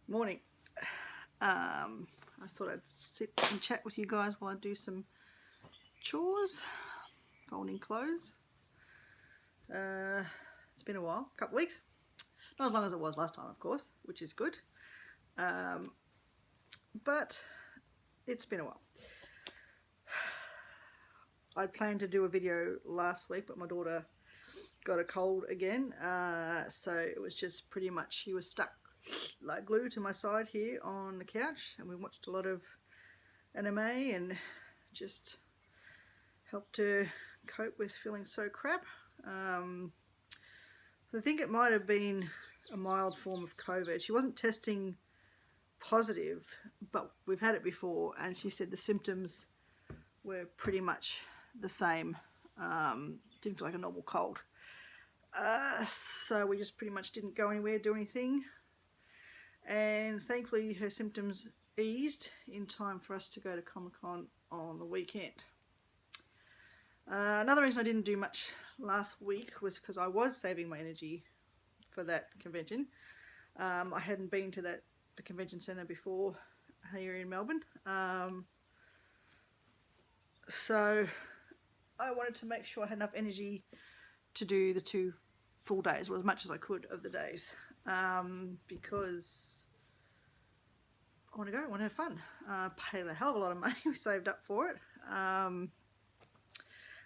Morning. I thought I'd sit and chat with you guys while I do some chores, folding clothes. It's been a while, a couple of weeks. Not as long as it was last time, of course, which is good. But it's been a while. I'd planned to do a video last week, but my daughter got a cold again. So it was just pretty much, she was stuck like glue to my side here on the couch, and we watched a lot of anime and just helped her cope with feeling so crap. I think it might have been a mild form of COVID. She wasn't testing positive, but we've had it before, and she said the symptoms were pretty much the same. Didn't feel like a normal cold. So we just pretty much didn't go anywhere, do anything. And thankfully her symptoms eased in time for us to go to Comic-Con on the weekend. Another reason I didn't do much last week was because I was saving my energy for that convention. I hadn't been to the convention centre before here in Melbourne. So I wanted to make sure I had enough energy to do the 2 full days, or as much as I could of the days, because I want to go, I want to have fun. Paid a hell of a lot of money, we saved up for it, and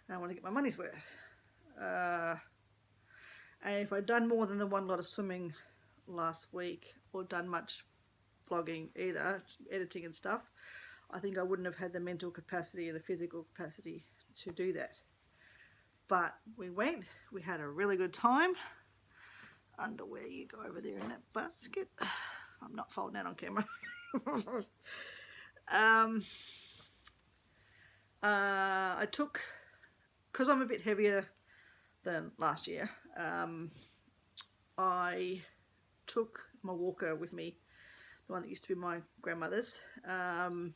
I want to get my money's worth. And if I'd done more than the 1 lot of swimming last week, or done much vlogging either, editing and stuff, I think I wouldn't have had the mental capacity and the physical capacity to do that. But we went, we had a really good time. Underwear, you go over there in that basket. I'm not folding that on camera. I took, because I'm a bit heavier than last year, I took my walker with me, the one that used to be my grandmother's. Don't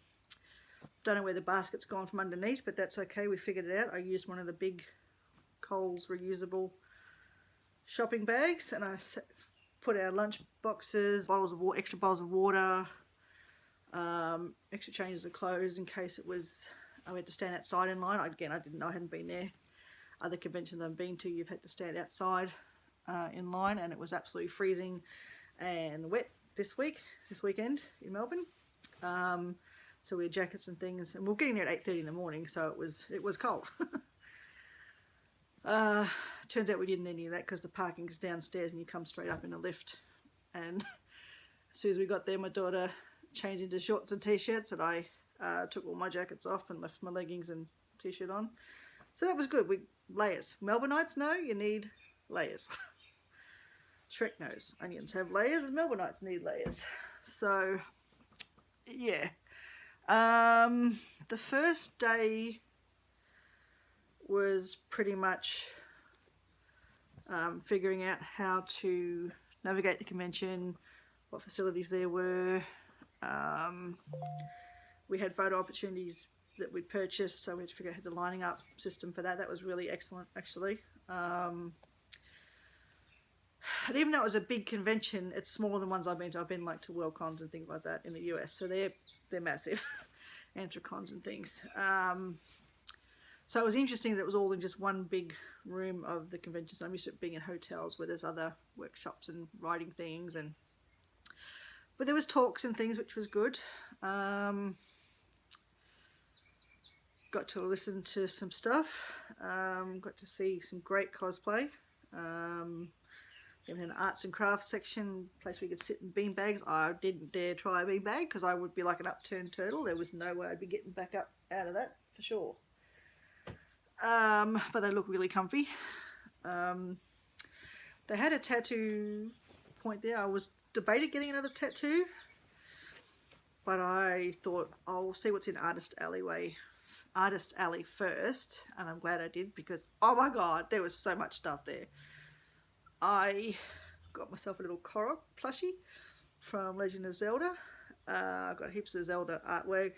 know where the basket's gone from underneath, but that's okay, we figured it out. I used one of the big Coles reusable shopping bags, and I put our lunch boxes, bottles of water, extra bottles of water, extra changes of clothes in case I had to stand outside in line. Again, I didn't know, I hadn't been there. Other conventions I've been to, you've had to stand outside in line, and it was absolutely freezing and wet this weekend in Melbourne. So we had jackets and things, and we were getting there at 8:30 in the morning, so it was cold. Turns out we didn't need any of that because the parking's downstairs and you come straight up in a lift. And as soon as we got there, my daughter changed into shorts and t-shirts, and I took all my jackets off and left my leggings and t-shirt on. So that was good. Layers. Melbourneites know you need layers. Shrek knows onions have layers, and Melbourneites need layers. So yeah. The first day was pretty much figuring out how to navigate the convention, what facilities there were. We had photo opportunities that we'd purchased, so we had to figure out the lining up system for that. That was really excellent, actually. And even though it was a big convention, it's smaller than ones I've been to. I've been like to Worldcons and things like that in the US, so they're massive. Anthrocons and things. So it was interesting that it was all in just one big room of the convention. So I'm used to being in hotels where there's other workshops and writing things, but there was talks and things, which was good. Got to listen to some stuff. Got to see some great cosplay. In an arts and crafts section, place we could sit in bean bags. I didn't dare try a bean bag because I would be like an upturned turtle. There was no way I'd be getting back up out of that for sure. But they look really comfy. They had a tattoo point there. I was debating getting another tattoo, but I thought I'll see what's in Artist Alley first, and I'm glad I did, because oh my god, there was so much stuff there. I got myself a little Korok plushie from Legend of Zelda. I've got heaps of Zelda artwork,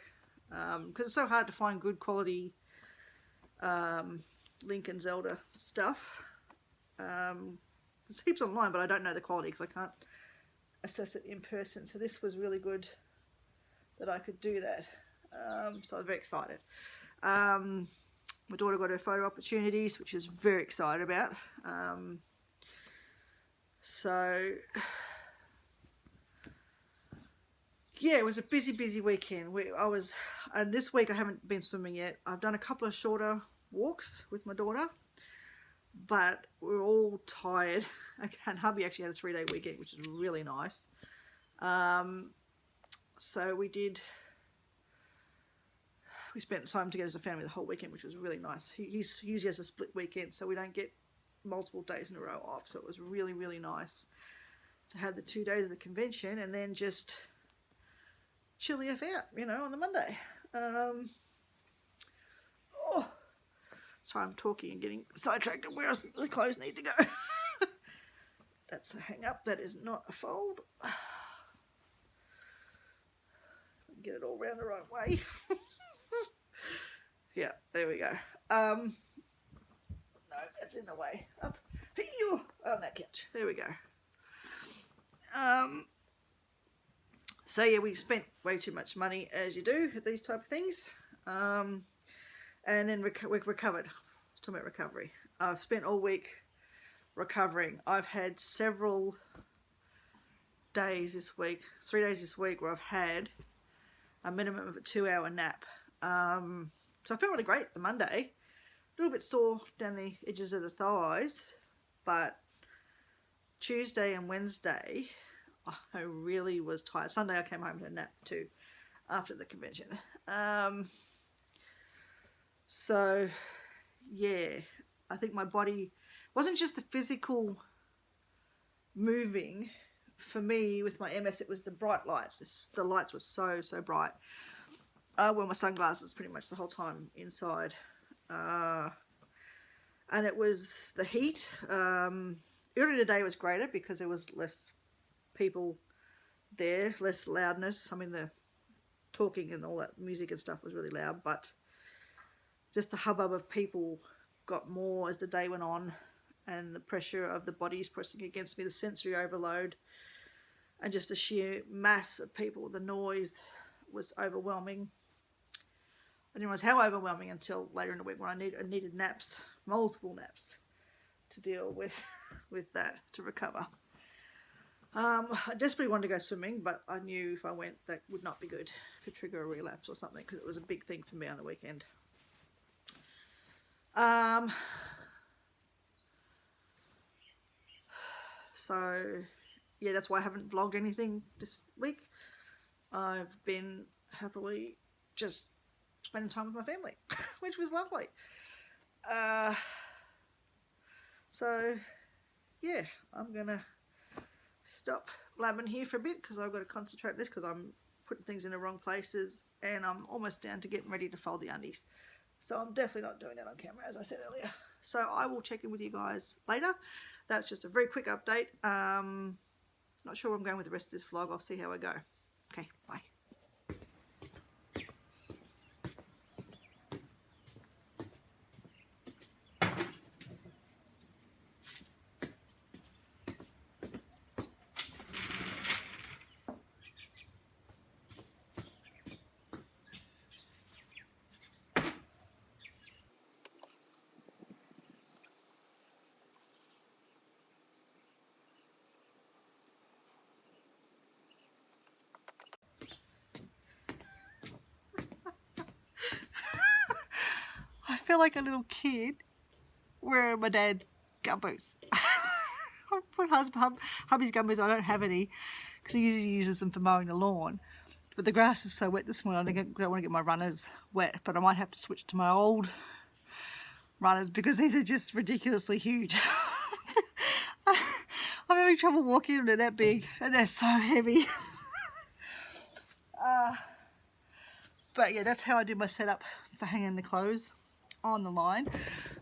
because it's so hard to find good quality Link and Zelda stuff. There's heaps online, but I don't know the quality because I can't assess it in person. So this was really good that I could do that. So I was very excited. My daughter got her photo opportunities, which is very excited about. So yeah, it was a busy weekend. And this week I haven't been swimming yet. I've done a couple of shorter walks with my daughter, but we're all tired. And hubby actually had a 3-day weekend, which is really nice. So we spent time together as a family the whole weekend, which was really nice. He usually has a split weekend, so we don't get multiple days in a row off. So it was really nice to have the 2 days of the convention and then just chill the F out, you know, on the Monday. Sorry, I'm talking and getting sidetracked on where the clothes need to go. That's a hang up. That is not a fold. Get it all round the right way. Yeah, there we go. No, that's in the way. Up here on that couch. There we go. So yeah, we spent way too much money, as you do at these type of things. And then we've recovered. Let's talk about recovery. I've spent all week recovering. I've had several days this week, 3 days this week, where I've had a minimum of a 2-hour nap. So I felt really great the Monday. A little bit sore down the edges of the thighs, but Tuesday and Wednesday I really was tired. Sunday I came home and had a nap too after the convention. So yeah, I think my body wasn't just the physical moving. For me, with my MS, it was the bright lights. The lights were so bright. I wore my sunglasses pretty much the whole time inside. And it was the heat. Earlier in the day was greater because there was less people there, less loudness. I mean, the talking and all that music and stuff was really loud, but just the hubbub of people got more as the day went on, and the pressure of the bodies pressing against me, the sensory overload, and just the sheer mass of people. The noise was overwhelming. I didn't realize how overwhelming until later in the week when I needed naps, multiple naps, to deal with that, to recover. I desperately wanted to go swimming, but I knew if I went that would not be good. It could trigger a relapse or something, because it was a big thing for me on the weekend. So yeah, that's why I haven't vlogged anything this week. I've been happily just spending time with my family, which was lovely. So yeah, I'm gonna stop blabbing here for a bit because I've got to concentrate on this, because I'm putting things in the wrong places and I'm almost down to getting ready to fold the undies. So I'm definitely not doing that on camera, as I said earlier. So I will check in with you guys later. That's just a very quick update. Not sure where I'm going with the rest of this vlog. I'll see how I go. Okay, bye. I feel like a little kid wearing my dad's gumboots. I put hubby's gumboots. I don't have any because he usually uses them for mowing the lawn. But the grass is so wet this morning, I don't want to get my runners wet. But I might have to switch to my old runners because these are just ridiculously huge. I'm having trouble walking them. They're that big and they're so heavy. But yeah, that's how I do my setup for hanging the clothes on the line.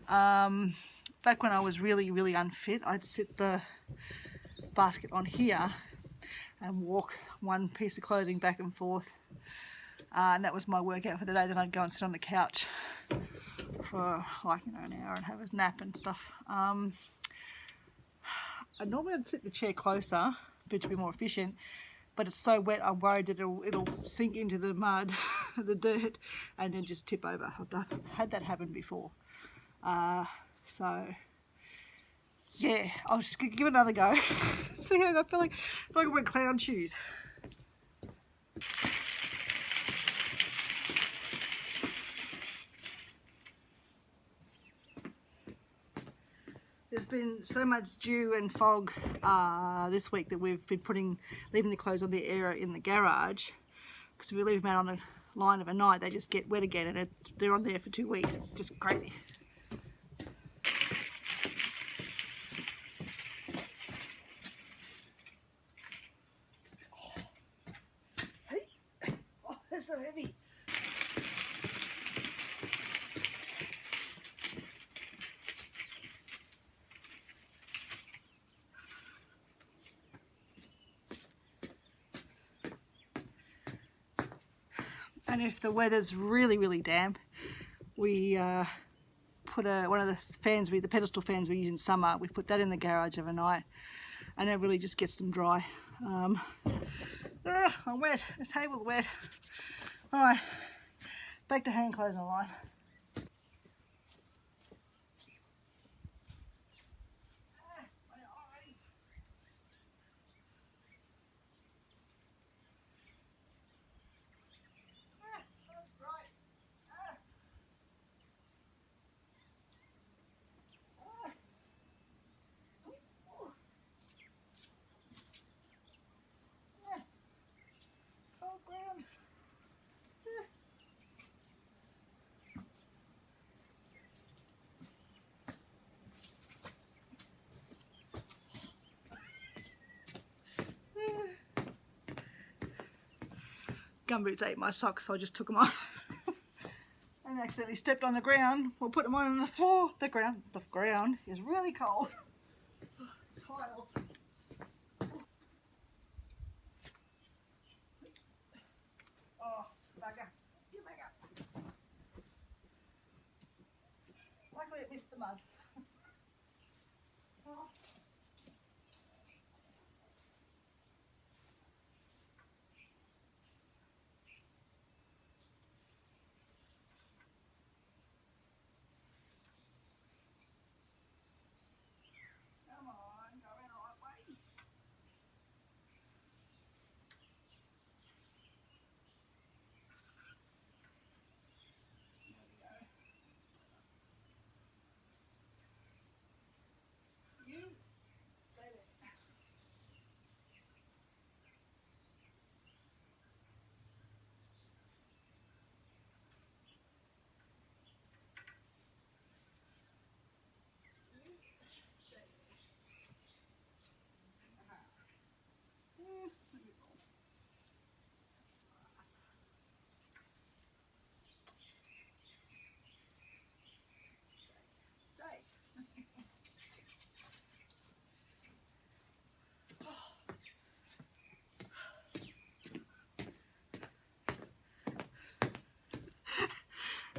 Back when I was really unfit, I'd sit the basket on here and walk one piece of clothing back and forth, and that was my workout for the day. Then I'd go and sit on the couch for like, you know, an hour and have a nap and stuff. normally I'd sit the chair closer to be more efficient, but it's so wet I'm worried that it'll sink into the mud, the dirt, and then just tip over. I've had that happen before. So yeah, I'll just give it another go. See how I feel like I'm wearing clown shoes. There's been so much dew and fog this week that we've been leaving the clothes on the air in the garage, because if we leave them out on a line of a night they just get wet again, and they're on there for 2 weeks. It's just crazy. Hey, oh, they're so heavy. And if the weather's really damp, we put one of the fans, the pedestal fans we use in summer, we put that in the garage overnight, and it really just gets them dry. I'm wet, the table's wet. Alright, back to hang clothes online. Gumboots ate my socks, so I just took them off. And accidentally stepped on the ground. We'll put them on the floor. The ground is really cold. Tiles. Oh, bugger. You bugger. Luckily it missed the mud. Oh.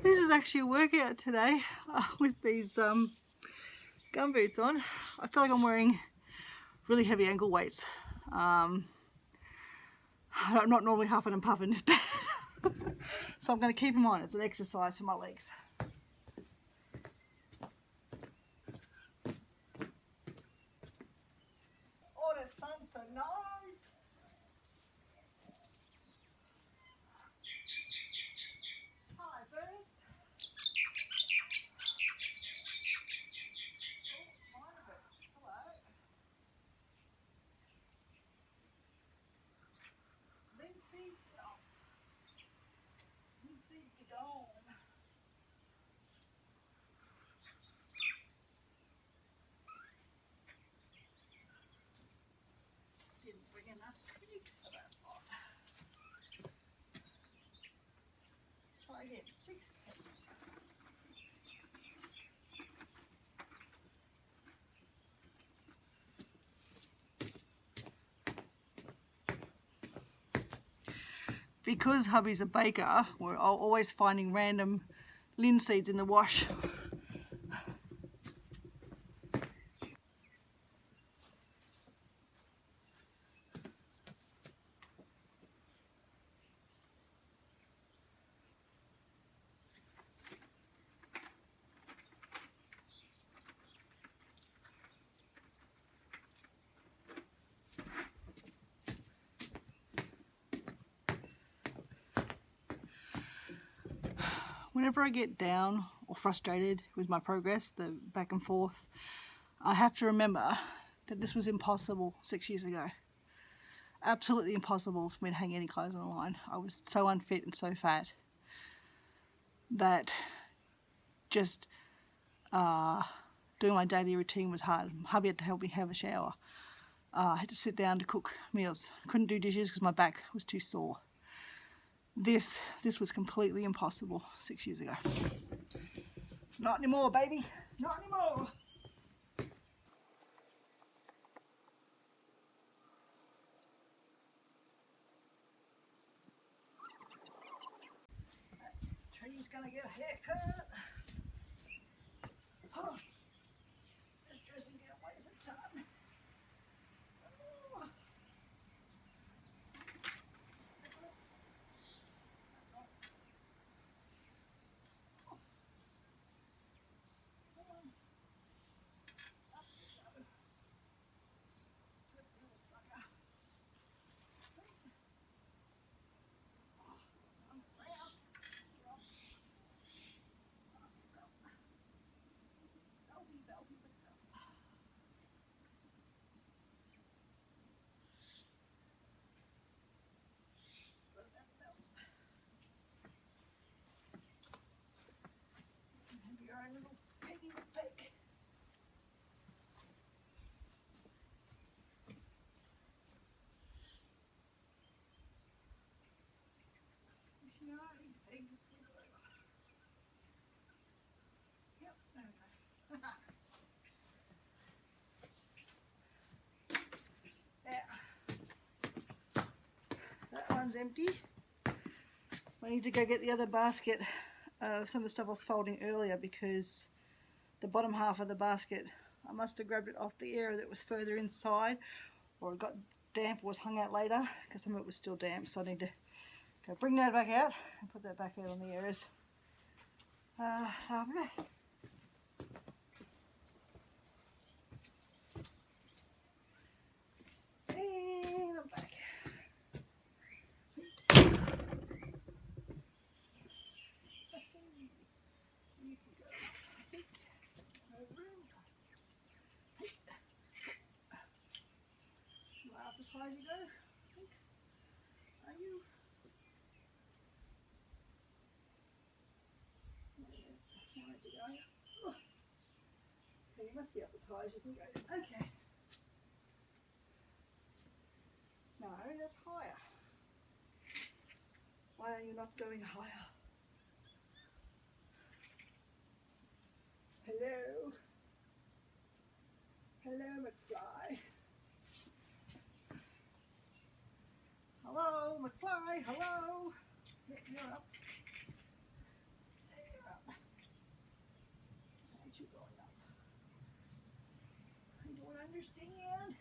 This is actually a workout today with these gumboots on. I feel like I'm wearing really heavy ankle weights. I'm not normally huffing and puffing this bad. So I'm going to keep them on. It's an exercise for my legs. Oh, the sun's so nice. Hi, birds. Lindsay, get off. Lindsay, get on. Didn't bring enough twigs for that lot. Try again, 6 pigs. Because hubby's a baker, we're always finding random linseeds in the wash. Whenever I get down or frustrated with my progress, the back and forth, I have to remember that this was impossible 6 years ago. Absolutely impossible for me to hang any clothes on a line. I was so unfit and so fat that just doing my daily routine was hard. Hubby had to help me have a shower. I had to sit down to cook meals. Couldn't do dishes because my back was too sore. This was completely impossible 6 years ago. Not anymore, baby. Not anymore. Tree's gonna get a haircut. Oh, this dressing gown weighs a ton. Oh. Your own little piggy pig. You know, pigs. Yep, there we go. Yeah. That one's empty. I need to go get the other basket of some of the stuff I was folding earlier because the bottom half of the basket, I must have grabbed it off the area that was further inside, or it got damp or was hung out later because some of it was still damp, so I need to go bring that back out and put that back out on the areas. So I'll be back. And I'm back. As high as you go, I think. Are you? Oh. Okay, you must be up as high as you can go. Okay. No, that's higher. Why are you not going higher? Hello? Hello, McFly. Hello, McFly, hello. Yeah, you're up. You're up. Why aren't you going up? I don't understand.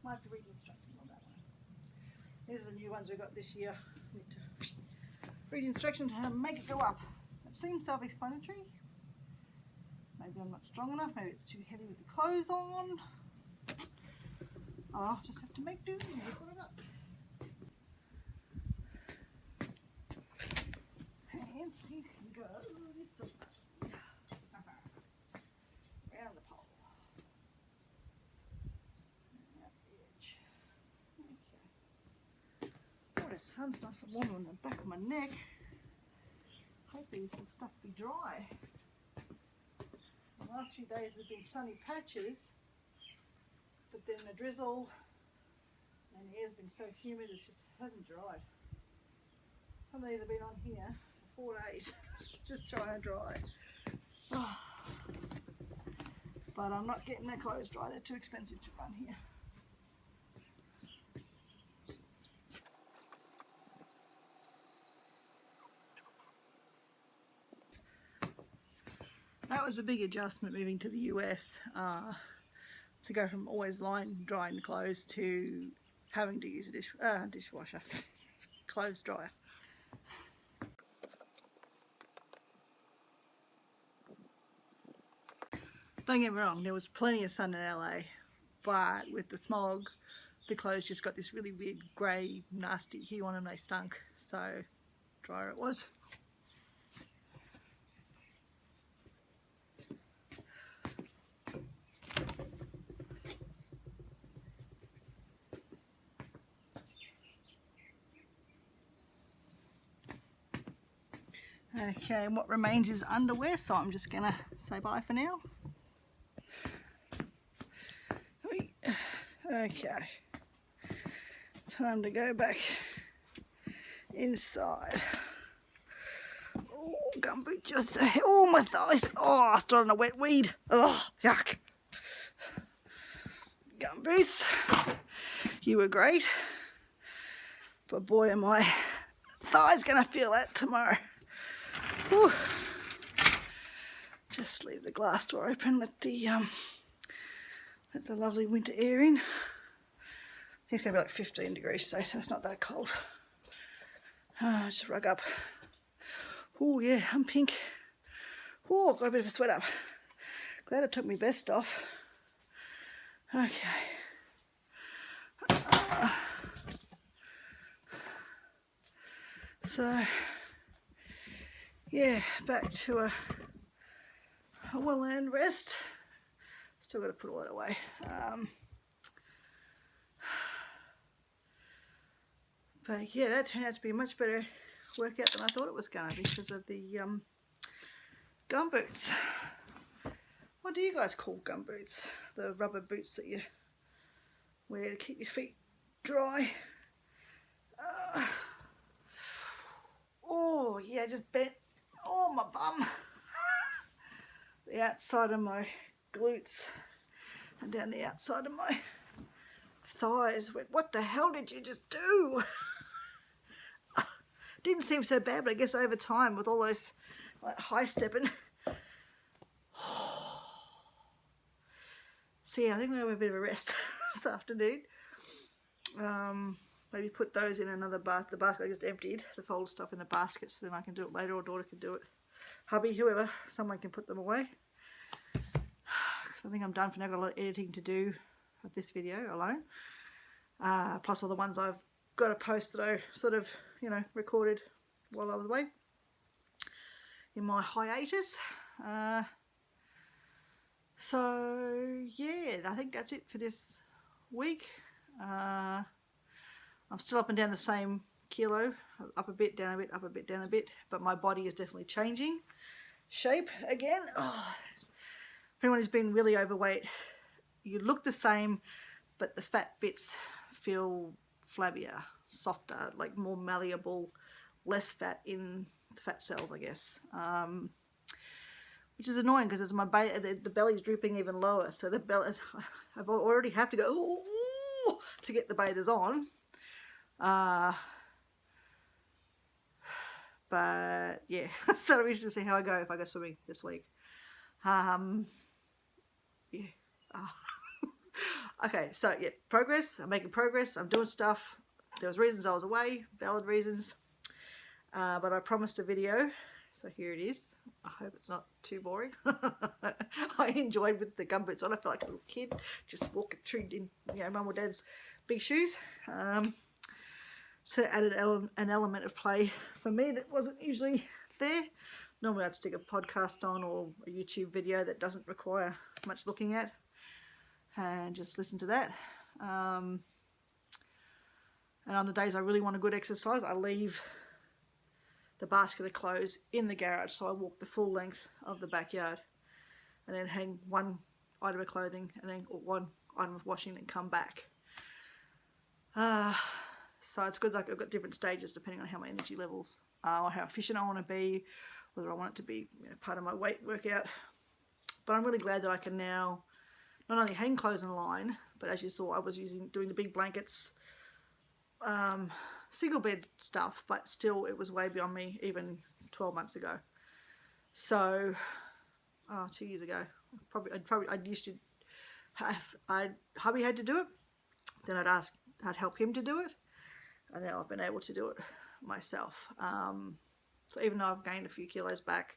Might have to read instructions on that one. These are the new ones we got this year. Need to read instructions on how to make it go up. It seems self-explanatory. Maybe I'm not strong enough, maybe it's too heavy with the clothes on. I'll just have to make do and put it up. And you can go this way. Around the pole. And out the edge. Okay. Oh, the sun's nice and warm on the back of my neck. Hopefully some stuff will be dry. The last few days have been sunny patches, but then a drizzle, and the air's been so humid it just hasn't dried. Some of these have been on here for 4 days, just trying to dry. Oh. But I'm not getting their clothes dry, they're too expensive to run here. That was a big adjustment moving to the US, to go from always drying clothes to having to use a dishwasher, clothes dryer. Don't get me wrong, there was plenty of sun in LA, but with the smog, the clothes just got this really weird grey nasty hue on them. They stunk, so dryer it was. Okay, what remains is underwear, so I'm just gonna say bye for now. Okay, time to go back inside. Oh, Gumboot just, oh my thighs, oh I stood on a wet weed, oh yuck. Gumboots, you were great, but boy am I thighs gonna feel that tomorrow. Whew. Just leave the glass door open, let the lovely winter air in. It's gonna be like 15 degrees today, so it's not that cold. Just rug up. Oh yeah, I'm pink. Oh, got a bit of a sweat up. Glad I took my vest off. Okay. So yeah, back to a well-earned rest. Still got to put all that away. But yeah, that turned out to be a much better workout than I thought it was going to because of the gumboots. What do you guys call gumboots? The rubber boots that you wear to keep your feet dry. Oh yeah, just bent. Oh, my bum. The outside of my glutes and down the outside of my thighs. What the hell did you just do? Didn't seem so bad, but I guess over time with all those like high stepping. So yeah, I think I'm gonna have a bit of a rest this afternoon. Maybe put those in another bath. The basket I just emptied, the folded stuff in the basket, so then I can do it later, or daughter can do it. Hubby, whoever, someone can put them away. Because I think I'm done for now. I've got a lot of editing to do of this video alone. Plus all the ones I've got to post that I sort of, you know, recorded while I was away in my hiatus. So yeah, I think that's it for this week. I'm still up and down the same kilo, up a bit, down a bit, up a bit, down a bit, but my body is definitely changing shape again. Oh, if anyone who's been really overweight, you look the same, but the fat bits feel flabbier, softer, like more malleable, less fat in the fat cells, I guess. Which is annoying because it's my the belly's drooping even lower, so the belly, I've already have to go ooh, to get the bathers on. But yeah, so I'm interested to see how I go if I go swimming this week. Yeah. Okay, so yeah, progress. I'm making progress. I'm doing stuff. There was reasons I was away, valid reasons. But I promised a video, so here it is. I hope it's not too boring. I enjoyed with the gumboots on. I felt like a little kid just walking through in, you know, mum or dad's big shoes. So it added an element of play for me that wasn't usually there. Normally I'd stick a podcast on or a YouTube video that doesn't require much looking at and just listen to that. And on the days I really want a good exercise, I leave the basket of clothes in the garage, so I walk the full length of the backyard and then hang one item of clothing and then one item of washing and come back. So it's good, like I've got different stages depending on how my energy levels are, or how efficient I want to be, whether I want it to be, you know, part of my weight workout. But I'm really glad that I can now not only hang clothes in line, but as you saw, I was doing the big blankets, single bed stuff, but still it was way beyond me even 12 months ago. So 2 years ago, I used to have, hubby had to do it, then I'd help him to do it, and now I've been able to do it myself. So even though I've gained a few kilos back,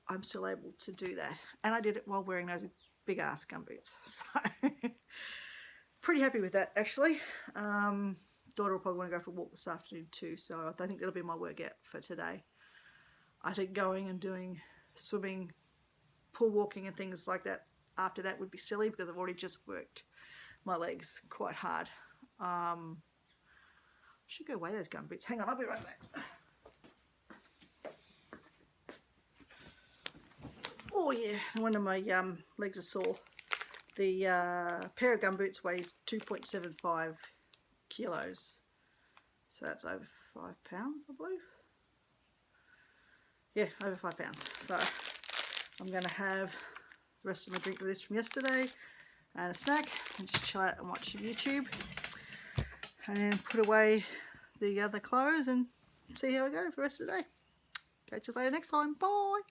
I'm still able to do that, and I did it while wearing those big ass gumboots. So pretty happy with that, actually. Daughter will probably want to go for a walk this afternoon too, so I think that'll be my workout for today. I think going and doing swimming, pool walking and things like that after that would be silly because I've already just worked my legs quite hard. Should go away those gumboots. Hang on, I'll be right back. Oh yeah, one of my legs are sore. The pair of gumboots weighs 2.75 kilos. So that's over 5 pounds, I believe. Yeah, over 5 pounds. So I'm going to have the rest of my drink list from yesterday and a snack and just chill out and watch YouTube. And then put away the other clothes and see how I go for the rest of the day. Catch us later next time. Bye!